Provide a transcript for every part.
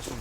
そう。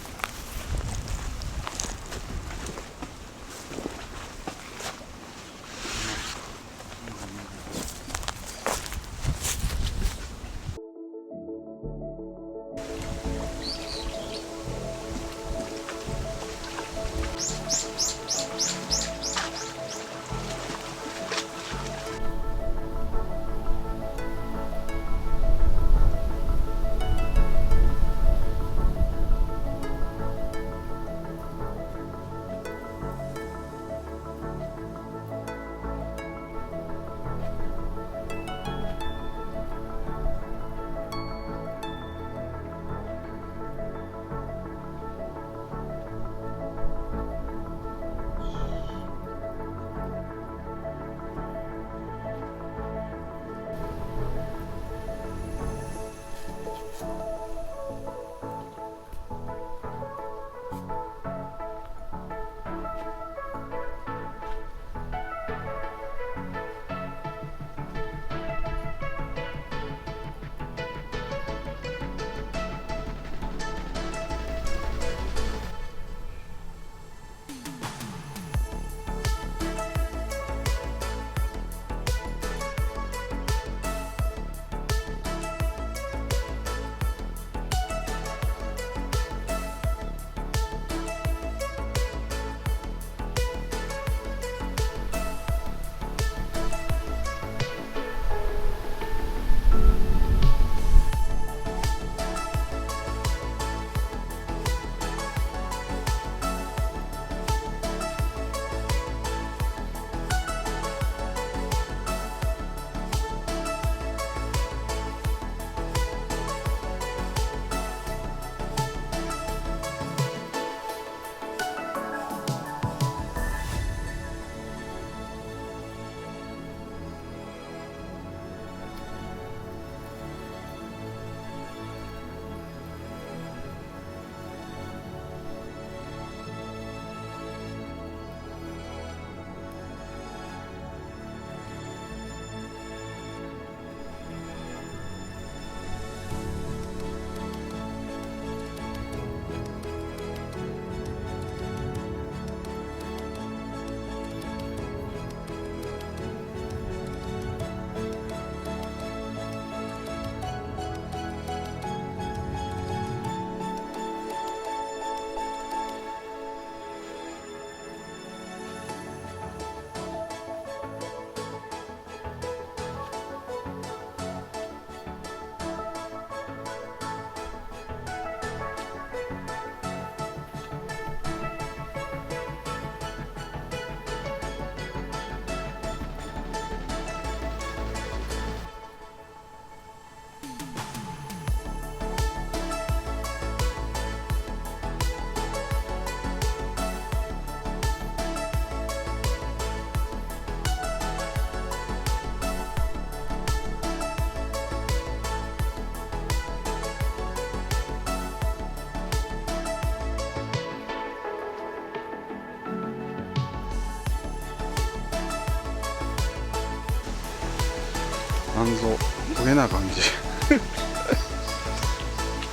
なんぞトゲな感じは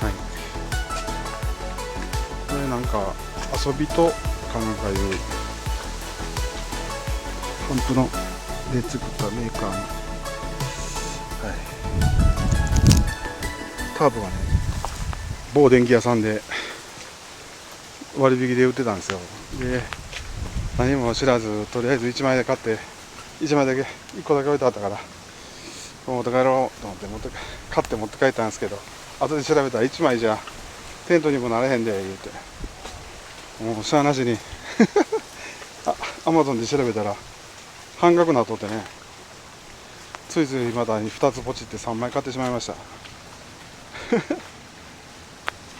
い、これなんか遊びとかなんかいうパンプので作ったメーカーの、はい、タープがね某電気屋さんで割引で売ってたんですよ。で何も知らずとりあえず1枚で買って1枚だけ1個だけ置いてあったから持って帰ろうと思って買って持って帰ったんですけど、後で調べたら1枚じゃテントにもなれへんで言うて、もうしゃあなしにアマゾンで調べたら半額なっとってね、ついついまた2つポチって3枚買ってしまいました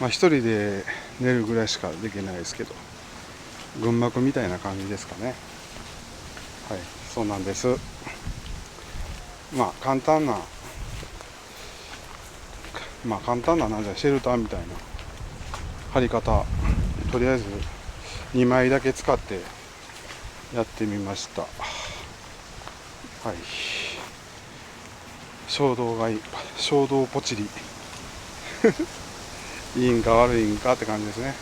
まあ一人で寝るぐらいしかできないですけど、群幕みたいな感じですかね。はい、そうなんです。まあ簡単ななんじゃシェルターみたいな貼り方、とりあえず2枚だけ使ってやってみました。はい、衝動ポチリいいんか悪いんかって感じですね。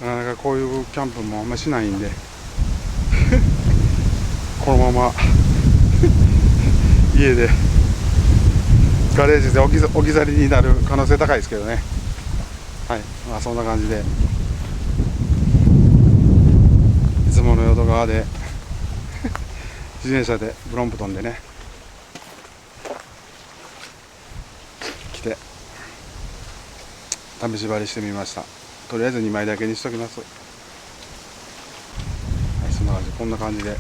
なかなかこういうキャンプもあんましないんでこのまま家でガレージで置き去りになる可能性高いですけどね。はい、まあそんな感じでいつもの淀川で自転車でブロンプトンでね来て試し張りしてみました。とりあえず2枚だけにしときます。はい、そんな感じ、こんな感じで、はい、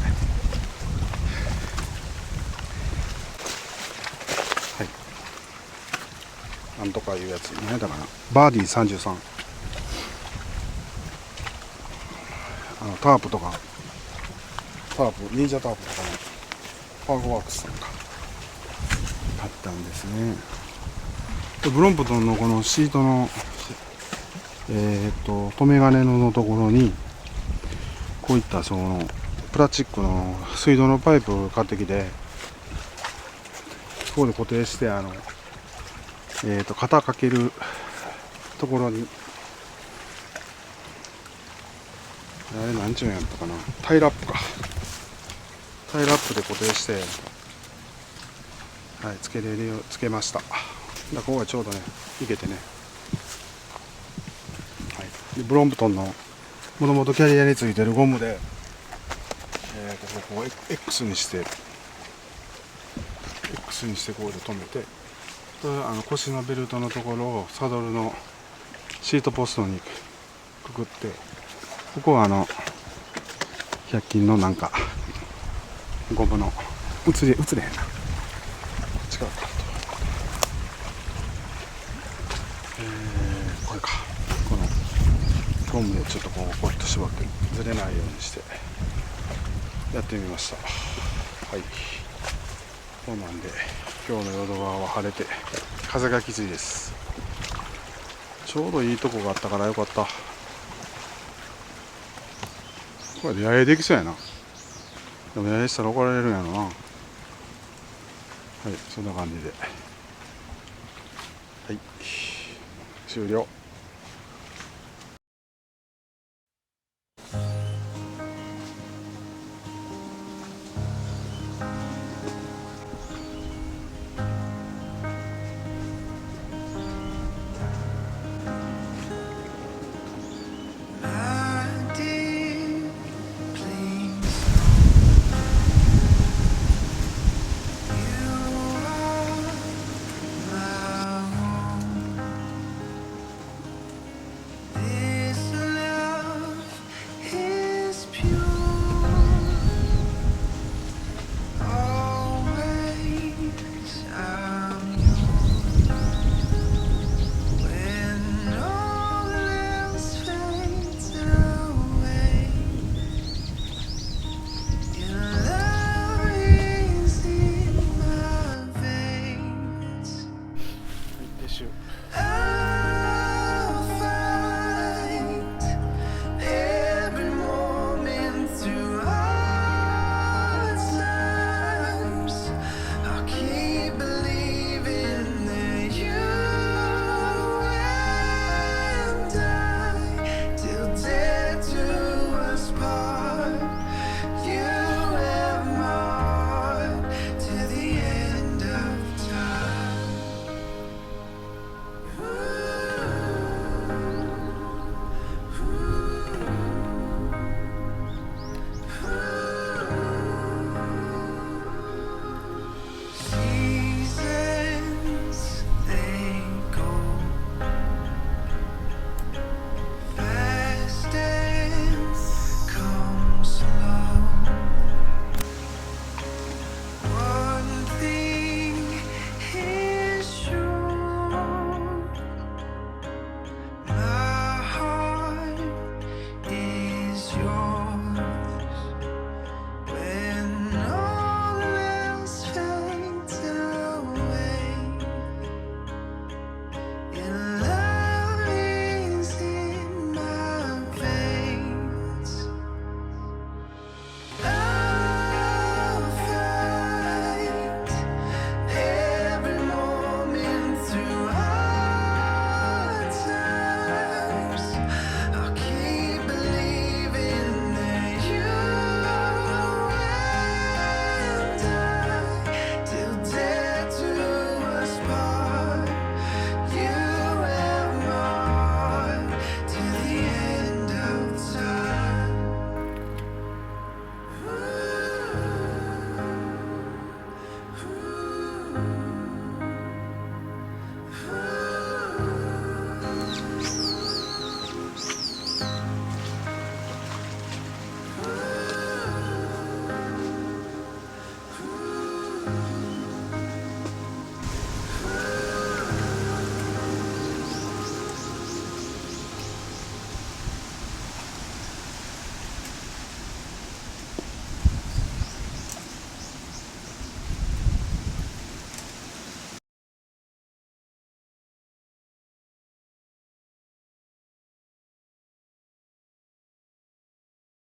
なんとかいうやつ何だかな、バーディー33、タープとか忍者タープとかのパークワークスさんか買ったんですね。でブロンプトンのこのシートの留め金のところにこういったそのプラスチックの水道のパイプを買ってきて、ここで固定して肩かけるところにあれ何ちゅうんやったかな、タイラップで固定して、はい、つけました。ここがちょうどねいけてね、はい、でブロンプトンのもともとキャリアについてるゴムで、ここを X にしてここで止めて、腰のベルトのところをサドルのシートポストにくくって、ここは100均のなんかゴムの映れへんな、こっちからかと、これか、このゴムでちょっとこうポイッと縛ってずれないようにしてやってみました。はい、そうなんで今日の淀川は晴れて風がきついです。ちょうどいいとこがあったからよかった。これで野営できそうやな。でも野営したら怒られるんやろな。はい、そんな感じで、はい、終了。